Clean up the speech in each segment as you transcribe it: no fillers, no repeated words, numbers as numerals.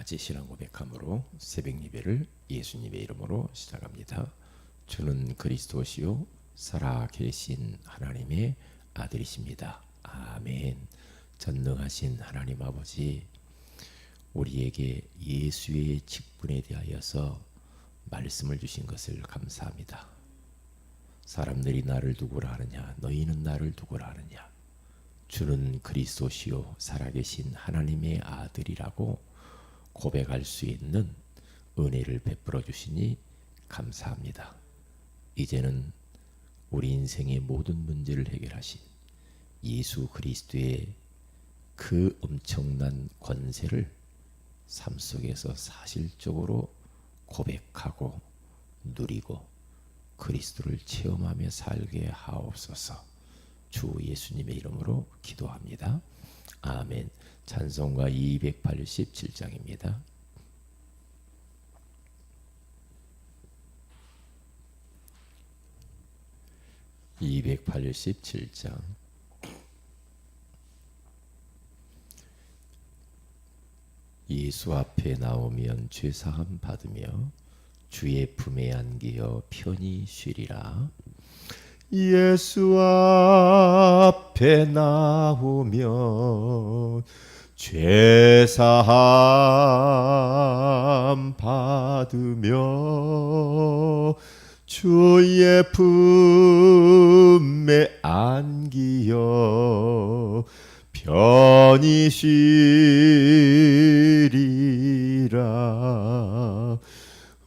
같이 신앙 고백함으로 새벽 예배를 예수님의 이름으로 시작합니다. 주는 그리스도시요 살아계신 하나님의 아들이십니다. 아멘. 전능하신 하나님 아버지, 우리에게 예수의 직분에 대하여서 말씀을 주신 것을 감사합니다. 사람들이 나를 누구라 하느냐, 너희는 나를 누구라 하느냐, 주는 그리스도시요 살아계신 하나님의 아들이라고 고백할 수 있는 은혜를 베풀어 주시니 감사합니다. 이제는 우리 인생의 모든 문제를 해결하신 예수 그리스도의 그 엄청난 권세를 삶 속에서 사실적으로 고백하고 누리고 그리스도를 체험하며 살게 하옵소서. 주 예수님의 이름으로 기도합니다. 아멘. 찬송가 287장입니다. (287장) 예수 앞에 나오면 죄사함 받으며 주의 품에 안기어 편히 쉬리라. 예수 앞에 나오면 죄사함 받으며 주의 품에 안기어 편히 쉬리라.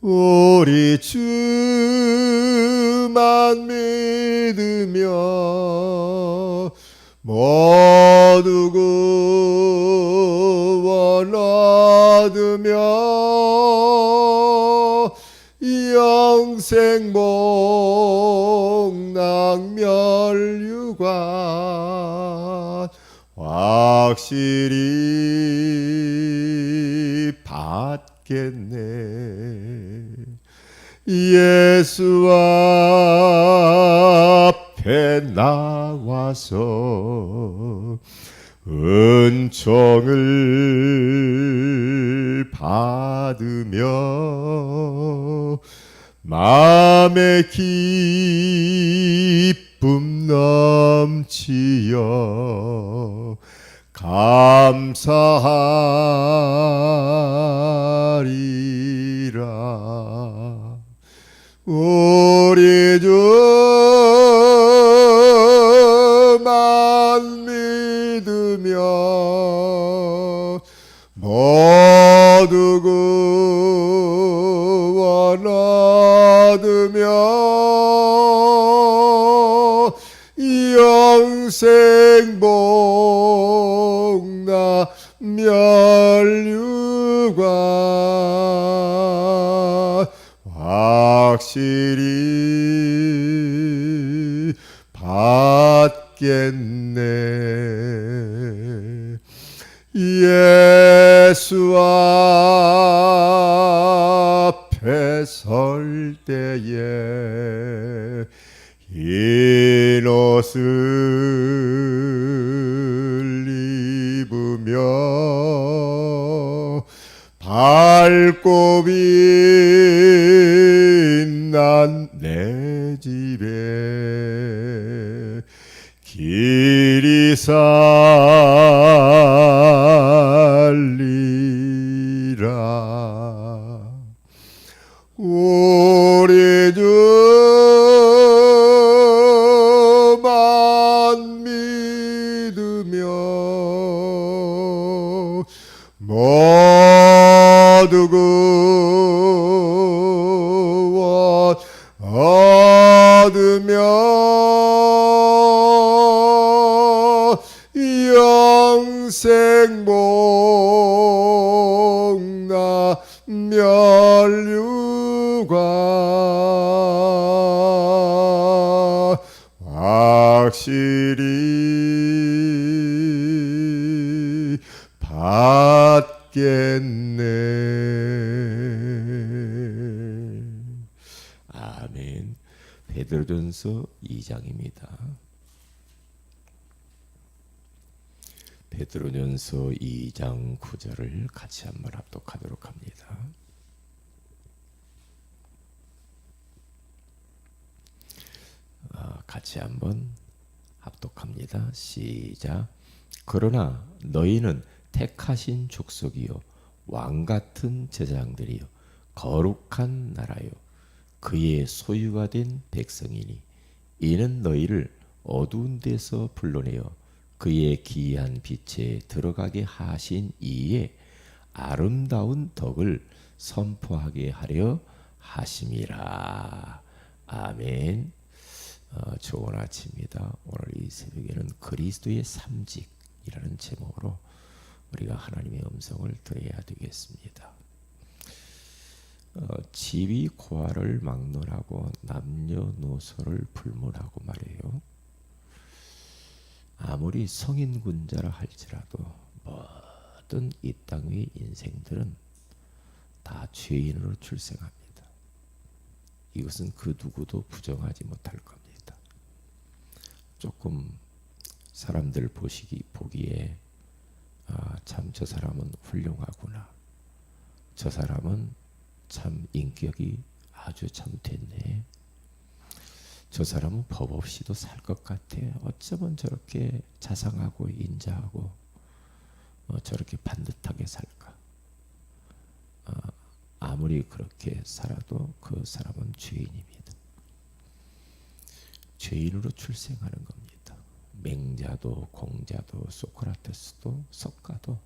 우리 주만 믿으며 모두 구원 얻으며 영생 복락 멸류관 확실히 받겠네. 예수 앞에 나와서 은총을 받으며 마음의 기쁨 넘치어 감사하리라. 우리 주만 믿으며 모두 구원 얻으며 영생 복락 멸류관 확실히 받겠네. 예수 앞에 설 때에 흰 옷을 입으며 밝고 빛난 내 집에 길이 살리라. 우리 주만 믿으며 모두 구원 얻으며 영생 복락 멸류관 확실히 받겠네. 아멘. 베드로전서 2장입니다. 베드로전서 2장 9절을 같이 한번 합독하도록 같이 한번 합독합니다. 시작. 그러나 너희는 택하신 족속이요 왕 같은 제사장들이요 거룩한 나라요 그의 소유가 된 백성이니 이는 너희를 어두운 데서 불러내어 그의 기이한 빛에 들어가게 하신 이의 아름다운 덕을 선포하게 하려 하심이라. 아멘. 좋은 아침입니다. 오늘 이 새벽에는 그리스도의 삼직이라는 제목으로 우리가 하나님의 음성을 들어야 되겠습니다. 지위 고하를 막론하고 남녀노소를 불문하고 말이에요. 아무리 성인군자라 할지라도 모든 이 땅 위 인생들은 다 죄인으로 출생합니다. 이것은 그 누구도 부정하지 못할 겁니다. 조금 사람들 보기에 참 저 사람은 훌륭하구나. 저 사람은 참 인격이 아주 참 됐네. 저 사람은 법 없이도 살 것 같아. 어쩌면 저렇게 자상하고 인자하고 저렇게 반듯하게 살까. 아무리 그렇게 살아도 그 사람은 죄인입니다. 죄인으로 출생하는 겁니다. 맹자도 공자도 소크라테스도 석가도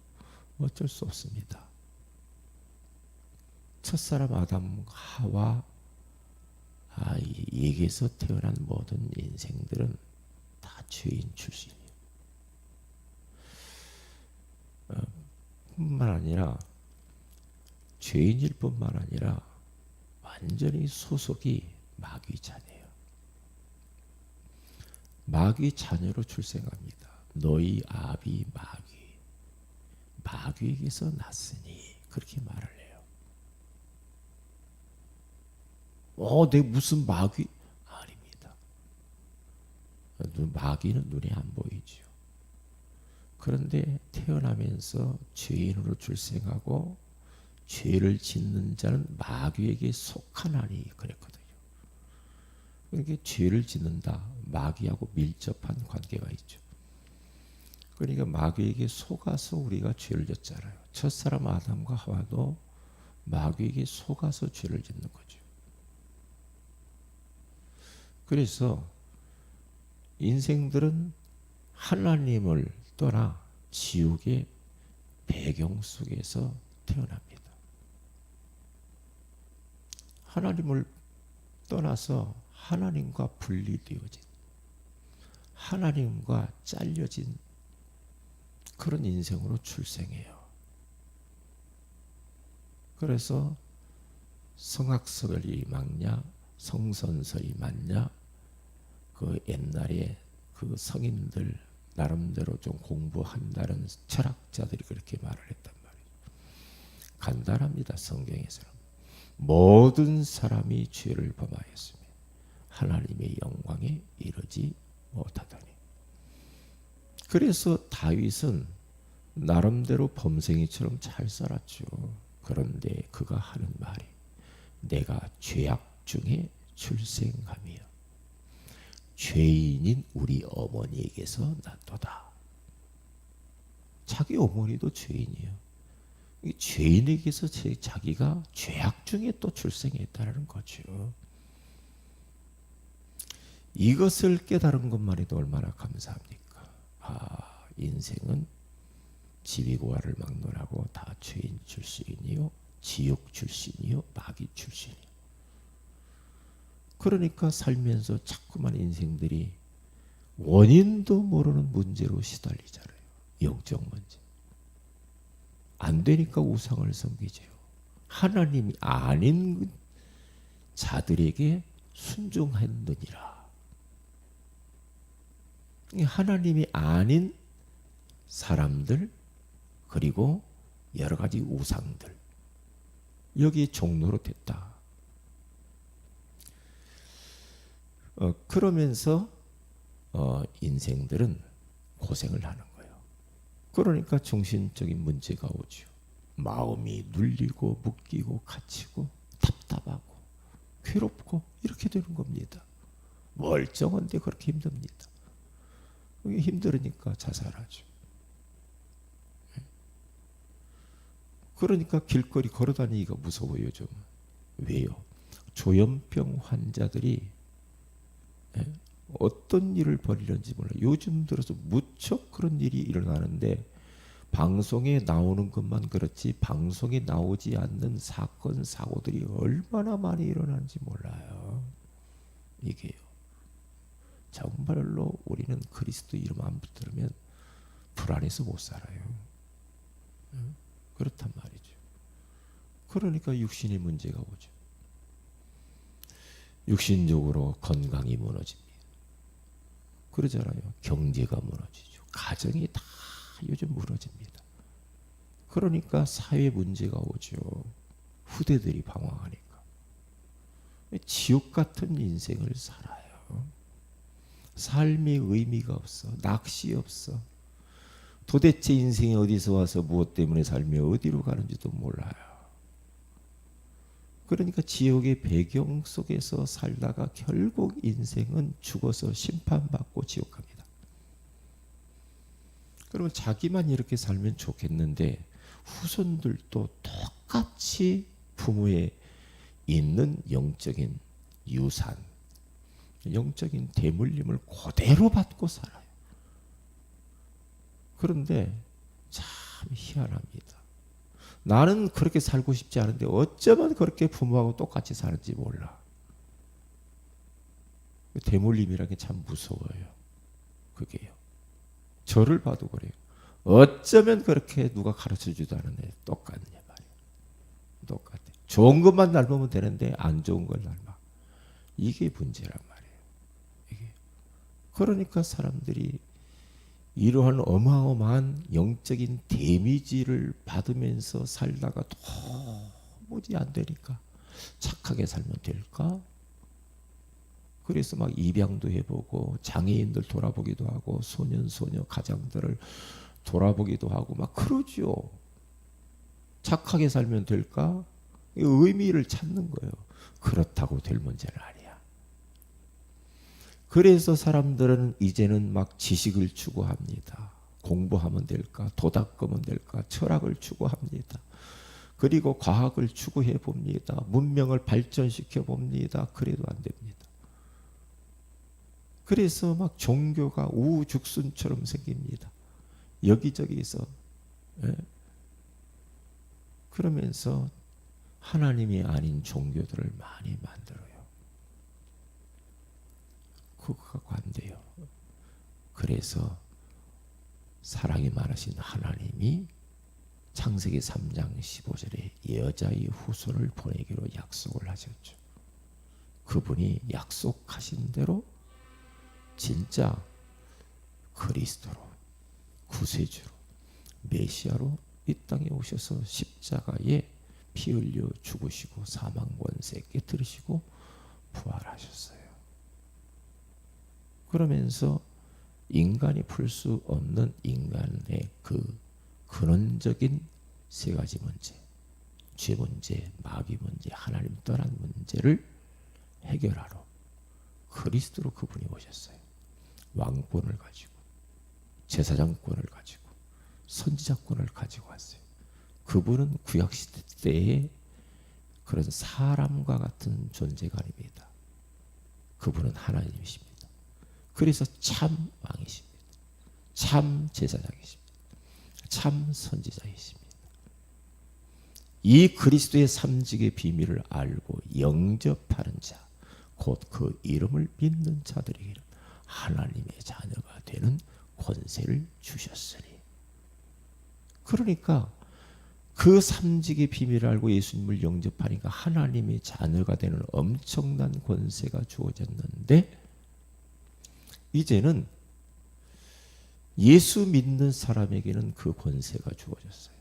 어쩔 수 없습니다. 첫사람 아담 하와 에게서 태어난 모든 인생들은 다 죄인 출신이에요. 뿐만 아니라 죄인일 뿐만 아니라 완전히 소속이 마귀 자녀예요. 마귀 자녀로 출생합니다. 너희 아비 마귀에게서 났으니 그렇게 말을 해요. 내 무슨 마귀? 아닙니다. 마귀는 눈에 안 보이죠. 그런데 태어나면서 죄인으로 출생하고 죄를 짓는 자는 마귀에게 속하나니 그랬거든요. 그러니까 죄를 짓는다. 마귀하고 밀접한 관계가 있죠. 그러니까 마귀에게 속아서 우리가 죄를 졌잖아요. 첫사람 아담과 하와도 마귀에게 속아서 죄를 짓는 거죠. 그래서 인생들은 하나님을 떠나 지옥의 배경 속에서 태어납니다. 하나님을 떠나서 하나님과 분리되어진, 하나님과 잘려진 그런 인생으로 출생해요. 그래서 성악설이 맞냐, 성선설이 맞냐, 그 옛날에 그 성인들 나름대로 좀 공부한다는 철학자들이 그렇게 말을 했단 말이에요. 간단합니다. 성경에서는 모든 사람이 죄를 범하였으며 하나님의 영광에 이르지 못하더니. 그래서 다윗은 나름대로 범생이처럼 잘 살았죠. 그런데 그가 하는 말이 내가 죄악 중에 출생하며 죄인인 우리 어머니에게서 났도다. 자기 어머니도 죄인이에요. 죄인에게서 자기가 죄악 중에 또 출생했다는 거죠. 이것을 깨달은 것만 해도 얼마나 감사합니까? 인생은 지위고하를 막론하고 다 죄인 출신이요, 지옥 출신이요, 마귀 출신이요. 그러니까 살면서 자꾸만 인생들이 원인도 모르는 문제로 시달리잖아요. 영적 문제. 안 되니까 우상을 섬기죠. 하나님이 아닌 자들에게 순종했느니라. 하나님이 아닌 사람들 그리고 여러 가지 우상들 여기에 종로로 됐다. 그러면서 인생들은 고생을 하는 거예요. 그러니까 정신적인 문제가 오죠. 마음이 눌리고 묶이고 갇히고 답답하고 괴롭고 이렇게 되는 겁니다. 멀쩡한데 그렇게 힘듭니다. 그게 힘들으니까 자살하죠. 그러니까 길거리 걸어다니기가 무서워요, 요즘. 왜요? 조현병 환자들이 어떤 일을 벌이는지 몰라요. 요즘 들어서 무척 그런 일이 일어나는데 방송에 나오는 것만 그렇지 방송에 나오지 않는 사건 사고들이 얼마나 많이 일어나는지 몰라요. 이게요. 정말로 우리는 그리스도 이름 안 붙들면 불안해서 못 살아요. 그렇단 말이죠. 그러니까 육신의 문제가 오죠. 육신적으로 건강이 무너집니다. 그러잖아요. 경제가 무너지죠. 가정이 다 요즘 무너집니다. 그러니까 사회 문제가 오죠. 후대들이 방황하니까. 지옥 같은 인생을 살아요. 삶의 의미가 없어. 낚시 없어. 도대체 인생이 어디서 와서 무엇 때문에 살며 어디로 가는지도 몰라요. 그러니까 지옥의 배경 속에서 살다가 결국 인생은 죽어서 심판받고 지옥 갑니다. 그러면 자기만 이렇게 살면 좋겠는데 후손들도 똑같이 부모의 있는 영적인 유산, 영적인 대물림을 그대로 받고 살아요. 그런데 참 희한합니다. 나는 그렇게 살고 싶지 않은데 어쩌면 그렇게 부모하고 똑같이 사는지 몰라. 대물림이라는 게 참 무서워요. 그게요. 저를 봐도 그래요. 어쩌면 그렇게 누가 가르쳐주지도 않은데 똑같냐 말이에요. 똑같아. 좋은 것만 닮으면 되는데 안 좋은 걸 닮아. 이게 문제란 말이에요. 이게. 그러니까 사람들이 이러한 어마어마한 영적인 데미지를 받으면서 살다가 도무지 안 되니까 착하게 살면 될까? 그래서 막 입양도 해보고 장애인들 돌아보기도 하고 소년 소녀 가장들을 돌아보기도 하고 막 그러죠. 착하게 살면 될까? 의미를 찾는 거예요. 그렇다고 될 문제는 아니야. 그래서 사람들은 이제는 막 지식을 추구합니다. 공부하면 될까? 도닦으면 될까? 철학을 추구합니다. 그리고 과학을 추구해 봅니다. 문명을 발전시켜 봅니다. 그래도 안 됩니다. 그래서 막 종교가 우후죽순처럼 생깁니다. 여기저기서. 그러면서 하나님이 아닌 종교들을 많이 만들어요. 그거가 관대요. 그래서 사랑이 많으신 하나님이 창세기 3장 15절에 여자의 후손을 보내기로 약속을 하셨죠. 그분이 약속하신 대로 진짜 그리스도로 구세주로 메시아로 이 땅에 오셔서 십자가에 피 흘려 죽으시고 사망 권세 깨뜨리시고 부활하셨어요. 그러면서 인간이 풀 수 없는 인간의 그 근원적인 세 가지 문제, 죄 문제, 마귀 문제, 하나님 떠난 문제를 해결하러 그리스도로 그분이 오셨어요. 왕권을 가지고 제사장권을 가지고 선지자권을 가지고 왔어요. 그분은 구약시대 때의 그런 사람과 같은 존재가 아닙니다. 그분은 하나님이십니다. 그래서 참 왕이십니다. 참 제사장이십니다. 참 선지자이십니다. 이 그리스도의 삼직의 비밀을 알고 영접하는 자, 곧 그 이름을 믿는 자들에게는 하나님의 자녀가 되는 권세를 주셨으니. 그러니까 그 삼직의 비밀을 알고 예수님을 영접하니까 하나님의 자녀가 되는 엄청난 권세가 주어졌는데, 이제는 예수 믿는 사람에게는 그 권세가 주어졌어요.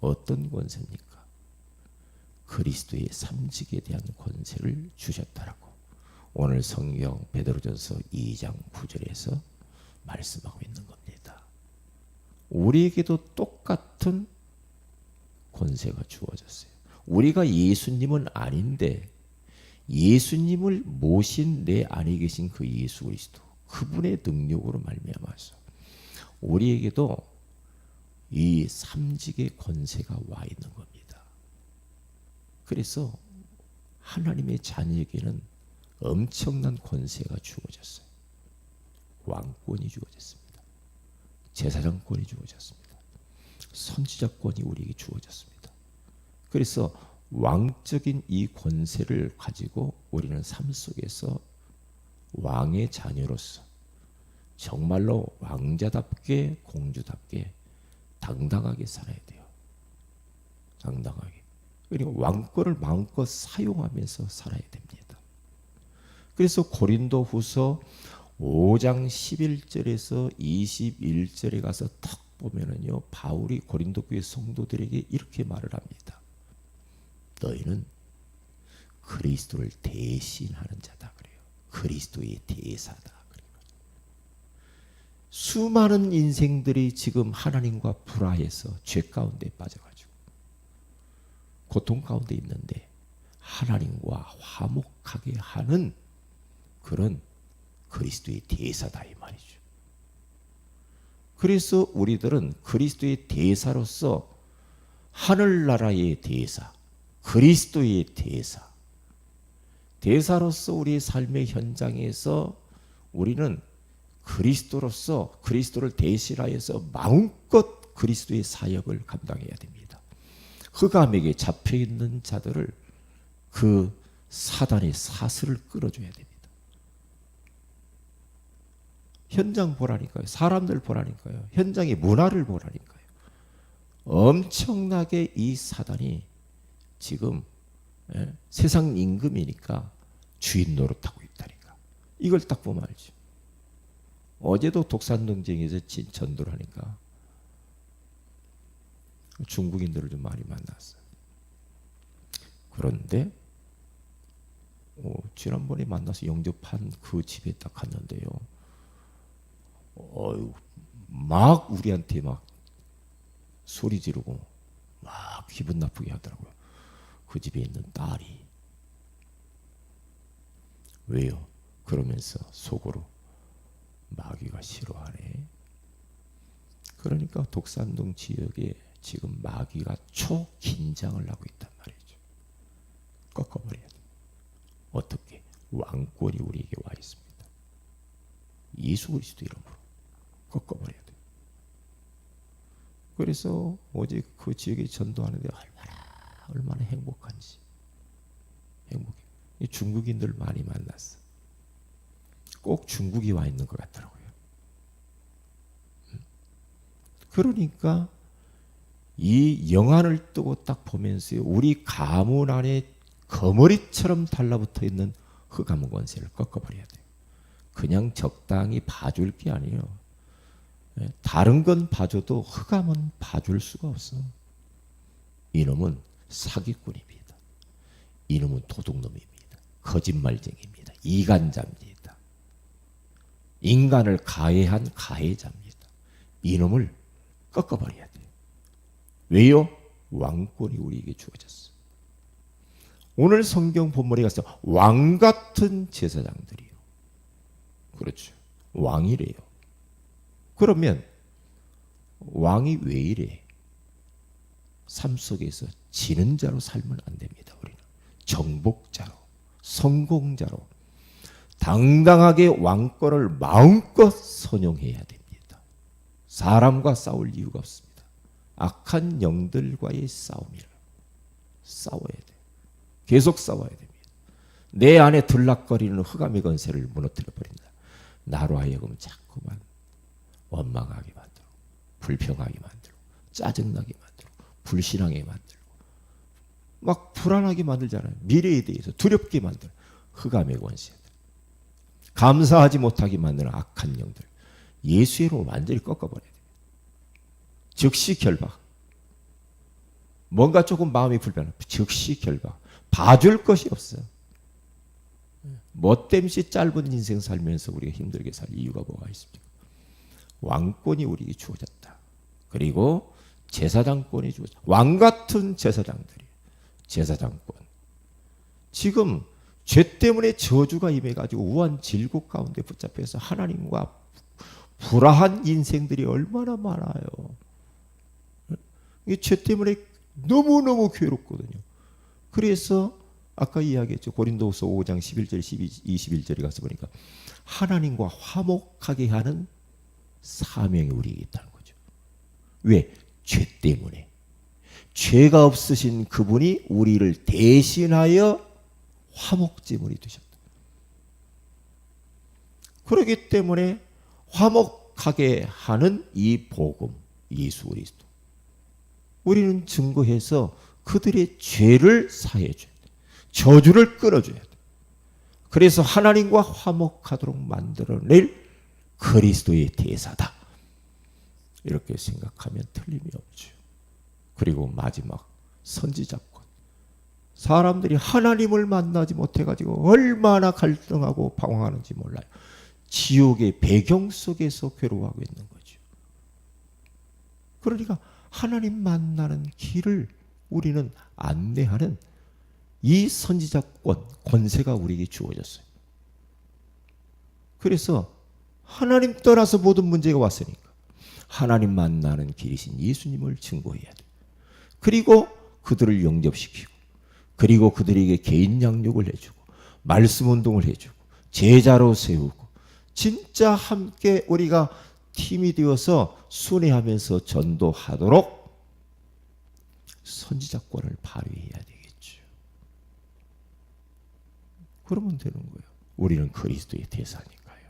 어떤 권세입니까? 그리스도의 삼직에 대한 권세를 주셨다라고 오늘 성경 베드로전서 2장 9절에서 말씀하고 있는 겁니다. 우리에게도 똑같은 권세가 주어졌어요. 우리가 예수님은 아닌데 예수님을 모신 내 안에 계신 그 예수 그리스도, 그분의 능력으로 말미암아서 우리에게도 이 삼직의 권세가 와 있는 겁니다. 그래서 하나님의 자녀에게는 엄청난 권세가 주어졌어요. 왕권이 주어졌습니다. 제사장권이 주어졌습니다. 선지자권이 우리에게 주어졌습니다. 그래서 왕적인 이 권세를 가지고 우리는 삶 속에서 왕의 자녀로서 정말로 왕자답게 공주답게 당당하게 살아야 돼요. 당당하게. 그리고 왕권을 마음껏 사용하면서 살아야 됩니다. 그래서 고린도 후서 5장 11절에서 21절에 가서 탁 보면은요, 바울이 고린도 교회 성도들에게 이렇게 말을 합니다. 너희는 그리스도를 대신하는 자다 그래요. 그리스도의 대사다 그래요. 수많은 인생들이 지금 하나님과 불화해서 죄 가운데 빠져가지고 고통 가운데 있는데 하나님과 화목하게 하는 그런 그리스도의 대사다 이 말이죠. 그래서 우리들은 그리스도의 대사로서 하늘나라의 대사, 그리스도의 대사로서 우리의 삶의 현장에서 우리는 그리스도로서 그리스도를 대신하여서 마음껏 그리스도의 사역을 감당해야 됩니다. 흑암에게 잡혀있는 자들을 그 사단의 사슬을 끌어줘야 됩니다. 현장 보라니까요. 사람들 보라니까요. 현장의 문화를 보라니까요. 엄청나게 이 사단이 지금 세상 임금이니까 주인 노릇하고 있다니까. 이걸 딱 보면 알죠. 어제도 독산 논쟁에서 전도를 하니까 중국인들을 좀 많이 만났어요. 그런데 지난번에 만나서 영접한 그 집에 딱 갔는데요. 막 우리한테 막 소리 지르고 막 기분 나쁘게 하더라고요. 그 집에 있는 딸이. 왜요? 그러면서 속으로 마귀가 싫어하네. 그러니까 독산동 지역에 지금 마귀가 초긴장을 하고 있단 말이죠. 꺾어버려야 돼. 어떻게? 왕권이 우리에게 와 있습니다. 예수 그리스도 이름으로 꺾어버려야 돼. 그래서 어제 그 지역에 전도하는데 얼마나 행복한지. 행복해. 중국인들 많이 만났어. 꼭 중국이 와 있는 것 같더라고요. 그러니까 이 영안을 뜨고 딱 보면서요, 우리 가문 안에 거머리처럼 달라붙어 있는 흑암 권세를 꺾어버려야 돼요. 그냥 적당히 봐줄 게 아니에요. 다른 건 봐줘도 흑암은 봐줄 수가 없어. 이놈은 사기꾼입니다. 이놈은 도둑놈입니다. 거짓말쟁이입니다. 이간자입니다. 인간을 가해한 가해자입니다. 이놈을 꺾어버려야 돼요. 왜요? 왕권이 우리에게 주어졌어. 오늘 성경 본문에 가서 왕 같은 제사장들이요. 그렇죠. 왕이래요. 그러면 왕이 왜 이래? 삶 속에서 지는 자로 살면 안 됩니다. 우리는 정복자로, 성공자로 당당하게 왕권을 마음껏 선용해야 됩니다. 사람과 싸울 이유가 없습니다. 악한 영들과의 싸움이라. 싸워야 돼요. 계속 싸워야 됩니다. 내 안에 들락거리는 흑암의 권세를 무너뜨려 버린다. 나로 하여금 자꾸만 원망하게 만들고, 불평하게 만들고, 짜증나게 만들고, 불신하게 만들고, 막 불안하게 만들잖아요. 미래에 대해서 두렵게 만들고, 흑암의 권세들, 감사하지 못하게 만드는 악한 영들, 예수의 이름으로 완전히 꺾어버려야 됩니다. 즉시 결박. 뭔가 조금 마음이 불편하면 즉시 결박. 봐줄 것이 없어요. 멋땜시 짧은 인생 살면서 우리가 힘들게 살 이유가 뭐가 있습니까? 왕권이 우리에게 주어졌다. 그리고 제사장권이 주어졌다. 왕 같은 제사장들이 제사장권. 지금 죄 때문에 저주가 임해가지고 우한 질곡 가운데 붙잡혀서 하나님과 불화한 인생들이 얼마나 많아요. 이 죄 때문에 너무너무 괴롭거든요. 그래서 아까 이야기했죠. 고린도후서 5장 11절 21절에 가서 보니까 하나님과 화목하게 하는 사명이 우리에게 있다는 거죠. 왜? 죄 때문에. 죄가 없으신 그분이 우리를 대신하여 화목제물이 되셨다. 그렇기 때문에 화목하게 하는 이 복음, 예수 그리스도, 우리는 증거해서 그들의 죄를 사해줘야 돼. 저주를 끊어줘야 돼. 그래서 하나님과 화목하도록 만들어낼 그리스도의 대사다. 이렇게 생각하면 틀림이 없죠. 그리고 마지막 선지자권. 사람들이 하나님을 만나지 못해가지고 얼마나 갈등하고 방황하는지 몰라요. 지옥의 배경 속에서 괴로워하고 있는 거죠. 그러니까 하나님 만나는 길을 우리는 안내하는 이 선지자권, 권세가 우리에게 주어졌어요. 그래서 하나님 떠나서 모든 문제가 왔으니까 하나님 만나는 길이신 예수님을 증거해야 돼요. 그리고 그들을 영접시키고, 그리고 그들에게 개인 양육을 해주고, 말씀 운동을 해주고, 제자로 세우고, 진짜 함께 우리가 팀이 되어서 순회하면서 전도하도록 선지자권을 발휘해야 되겠죠. 그러면 되는 거예요. 우리는 그리스도의 대사니까요.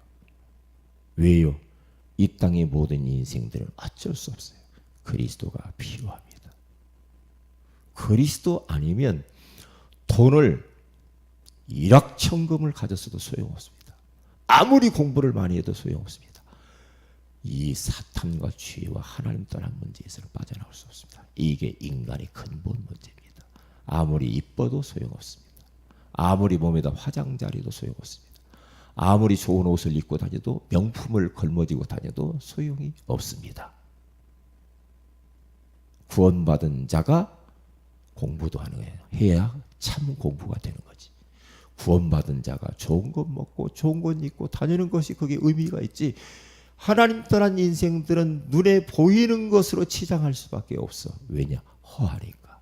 왜요? 이 땅의 모든 인생들은 어쩔 수 없어요. 그리스도가 필요합니다. 그리스도 아니면 돈을 일확천금을 가졌어도 소용없습니다. 아무리 공부를 많이 해도 소용없습니다. 이 사탄과 죄와 하나님 떠난 문제에서는 빠져나올 수 없습니다. 이게 인간의 근본 문제입니다. 아무리 이뻐도 소용없습니다. 아무리 몸에다 화장자리도 소용없습니다. 아무리 좋은 옷을 입고 다녀도, 명품을 걸머쥐고 다녀도 소용이 없습니다. 구원받은 자가 공부도 하는 거예요. 해야 참 공부가 되는 거지. 구원받은 자가 좋은 것 먹고 좋은 것 입고 다니는 것이 그게 의미가 있지, 하나님 떠난 인생들은 눈에 보이는 것으로 치장할 수밖에 없어. 왜냐? 허하니까.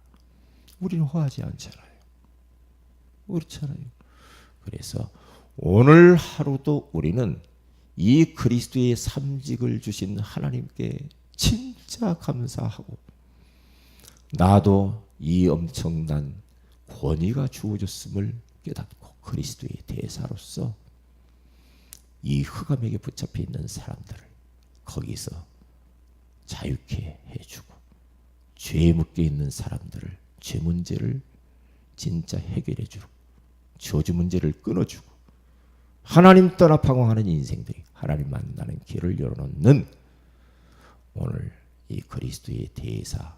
우리는 허하지 않잖아요. 그렇잖아요. 그래서 오늘 하루도 우리는 이 그리스도의 삼직을 주신 하나님께 진짜 감사하고, 나도 이 엄청난 권위가 주어졌음을 깨닫고 그리스도의 대사로서 이 흑암에게 붙잡혀 있는 사람들을 거기서 자유케 해주고, 죄에 묶여 있는 사람들을 죄 문제를 진짜 해결해주고, 저주 문제를 끊어주고, 하나님 떠나 방황하는 인생들이 하나님 만나는 길을 열어놓는 오늘 이 그리스도의 대사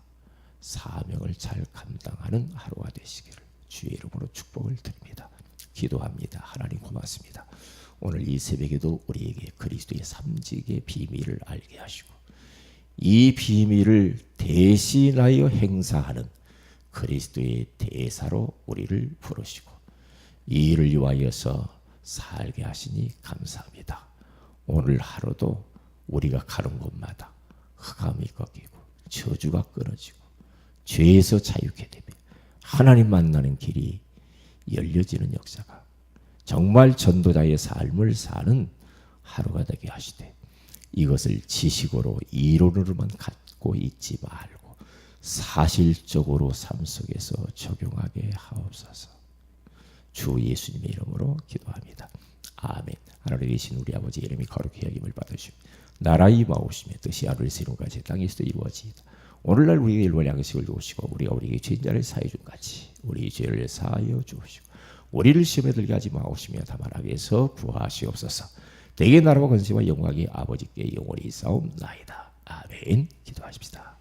사명을 잘 감당하는 하루가 되시기를 주의 이름으로 축복을 드립니다. 기도합니다. 하나님 고맙습니다. 오늘 이 새벽에도 우리에게 그리스도의 삼직의 비밀을 알게 하시고, 이 비밀을 대신하여 행사하는 그리스도의 대사로 우리를 부르시고, 이 일을 위하여서 살게 하시니 감사합니다. 오늘 하루도 우리가 가는 곳마다 흑암이 꺾이고 저주가 끊어지고 죄에서 자유케 되며 하나님 만나는 길이 열려지는 역사가, 정말 전도자의 삶을 사는 하루가 되게 하시되, 이것을 지식으로 이론으로만 갖고 있지 말고 사실적으로 삶 속에서 적용하게 하옵소서. 주 예수님의 이름으로 기도합니다. 아멘. 하늘에 계신 우리 아버지 이름이 거룩히 여김을 받으시고, 나라 임하오시며 뜻이 하늘에서 이룬 같이 땅에서도 이루어지이다. 오늘날 우리에게 일본 양식을 주시고, 우리가 우리에게 죄인자를 사해 준 같이 우리 죄를 사하여 주시고, 우리를 시험에 들게 하지 마옵시며 다만 악에서 구하시옵소서. 대개 나라와 권세와 영광이 아버지께 영원히 있사옵나이다. 아멘. 기도하십시다.